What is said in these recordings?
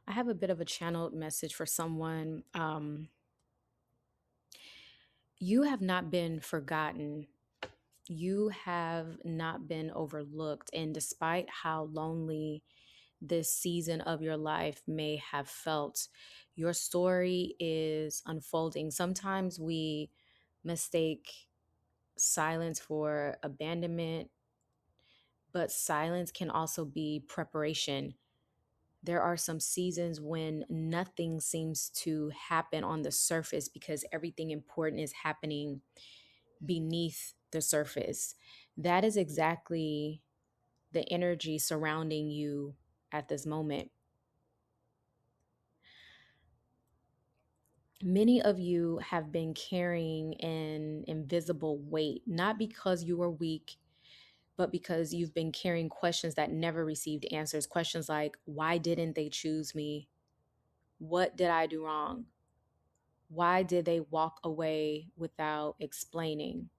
I have a bit of a channeled message for someone. You have not been forgotten. You have not been overlooked. And despite how lonely this season of your life may have felt, your story is unfolding. Sometimes we mistake silence for abandonment, but silence can also be preparation. There are some seasons when nothing seems to happen on the surface because everything important is happening beneath the surface. That is exactly the energy surrounding you at this moment. Many of you have been carrying an invisible weight, not because you are weak, but because you've been carrying questions that never received answers. Questions like, why didn't they choose me? What did I do wrong? Why did they walk away without explaining?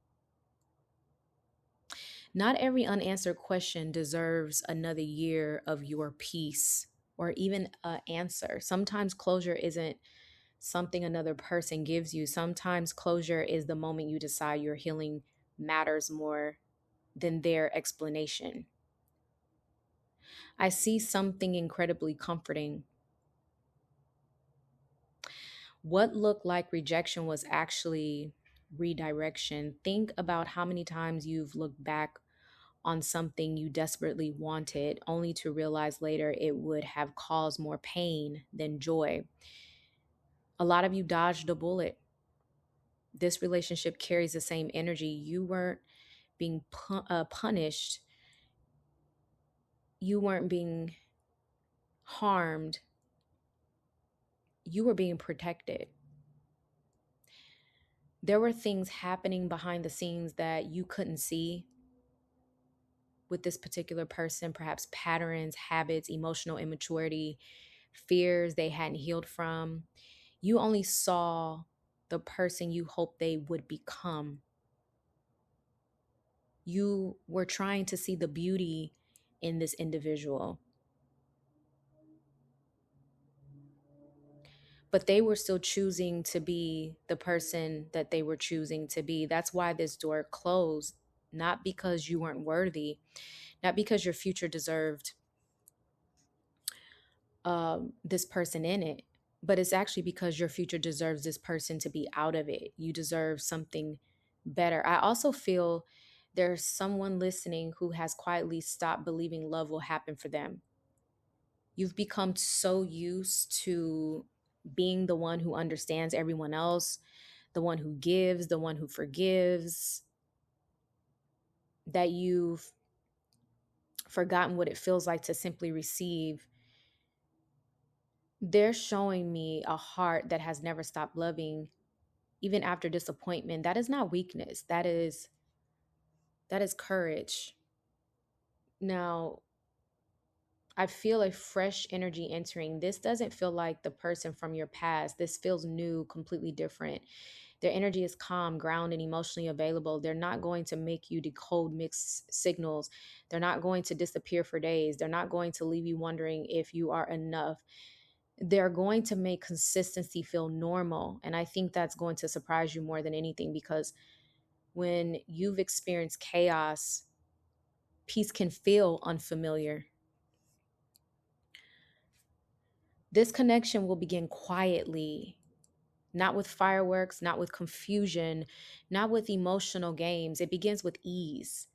Not every unanswered question deserves another year of your peace or even an answer. Sometimes closure isn't something another person gives you. Sometimes closure is the moment you decide your healing matters more than their explanation. I see something incredibly comforting. What looked like rejection was actually redirection. Think about how many times you've looked back on something you desperately wanted, only to realize later it would have caused more pain than joy. A lot of you dodged a bullet. This relationship carries the same energy. You weren't being punished, you weren't being harmed, you were being protected. There were things happening behind the scenes that you couldn't see with this particular person, perhaps patterns, habits, emotional immaturity, fears they hadn't healed from. You only saw the person you hoped they would become. You were trying to see the beauty in this individual, but they were still choosing to be the person that they were choosing to be. That's why this door closed, not because you weren't worthy, not because your future deserved this person in it, but it's actually because your future deserves this person to be out of it. You deserve something better. I also feel there's someone listening who has quietly stopped believing love will happen for them. You've become so used to being the one who understands everyone else, the one who gives, the one who forgives, that you've forgotten what it feels like to simply receive. They're showing me a heart that has never stopped loving even after disappointment. That is not weakness. That is courage. Now, I feel a fresh energy entering. This doesn't feel like the person from your past. This feels new, completely different. Their energy is calm, grounded, emotionally available. They're not going to make you decode mixed signals. They're not going to disappear for days. They're not going to leave you wondering if you are enough. They're going to make consistency feel normal. And I think that's going to surprise you more than anything, because when you've experienced chaos, peace can feel unfamiliar. This connection will begin quietly, not with fireworks, not with confusion, not with emotional games. It begins with ease.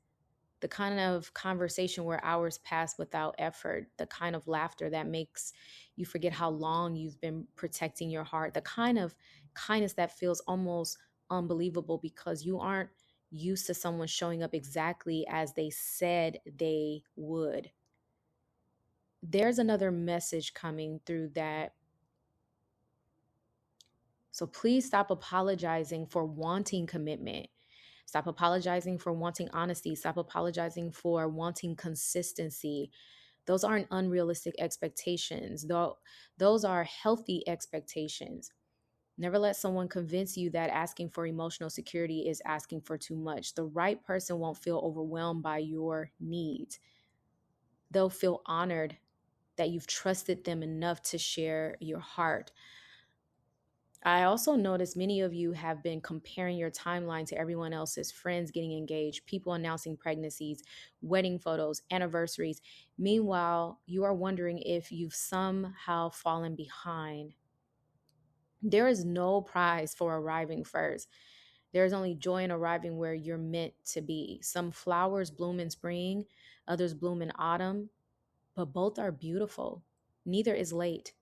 The kind of conversation where hours pass without effort, the kind of laughter that makes you forget how long you've been protecting your heart, the kind of kindness that feels almost unbelievable because you aren't used to someone showing up exactly as they said they would. There's another message coming through that. So please stop apologizing for wanting commitment. Stop apologizing for wanting honesty. Stop apologizing for wanting consistency. Those aren't unrealistic expectations, though. Those are healthy expectations. Never let someone convince you that asking for emotional security is asking for too much. The right person won't feel overwhelmed by your needs. They'll feel honored that you've trusted them enough to share your heart. I also noticed many of you have been comparing your timeline to everyone else's friends getting engaged, people announcing pregnancies, wedding photos, anniversaries. Meanwhile, you are wondering if you've somehow fallen behind. There is no prize for arriving first. There is only joy in arriving where you're meant to be. Some flowers bloom in spring, others bloom in autumn, but both are beautiful. Neither is late.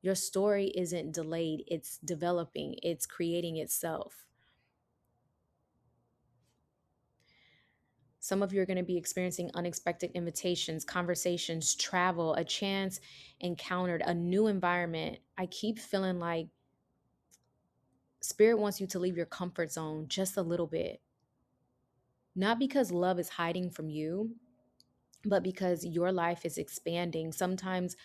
Your story isn't delayed, it's developing, it's creating itself. Some of you are going to be experiencing unexpected invitations, conversations, travel, a chance encountered, a new environment. I keep feeling like Spirit wants you to leave your comfort zone just a little bit. Not because love is hiding from you, but because your life is expanding. Sometimes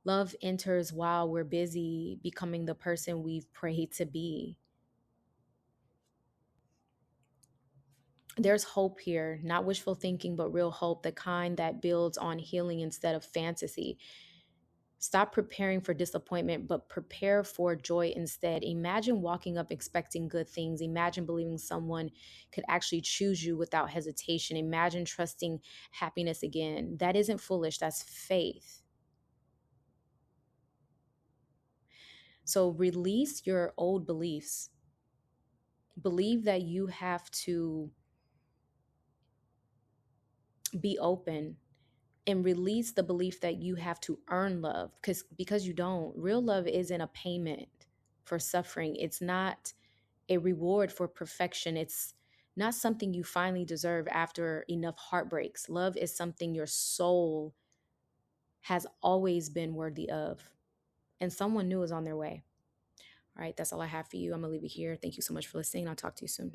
love enters while we're busy becoming the person we've prayed to be. There's hope here, not wishful thinking, but real hope, the kind that builds on healing instead of fantasy. Stop preparing for disappointment, but prepare for joy instead. Imagine walking up expecting good things. Imagine believing someone could actually choose you without hesitation. Imagine trusting happiness again. That isn't foolish, that's faith. So release your old beliefs. Believe that you have to be open, and release the belief that you have to earn love, because you don't. Real love isn't a payment for suffering. It's not a reward for perfection. It's not something you finally deserve after enough heartbreaks. Love is something your soul has always been worthy of, and someone new is on their way. All right, that's all I have for you. I'm gonna leave it here. Thank you so much for listening. I'll talk to you soon.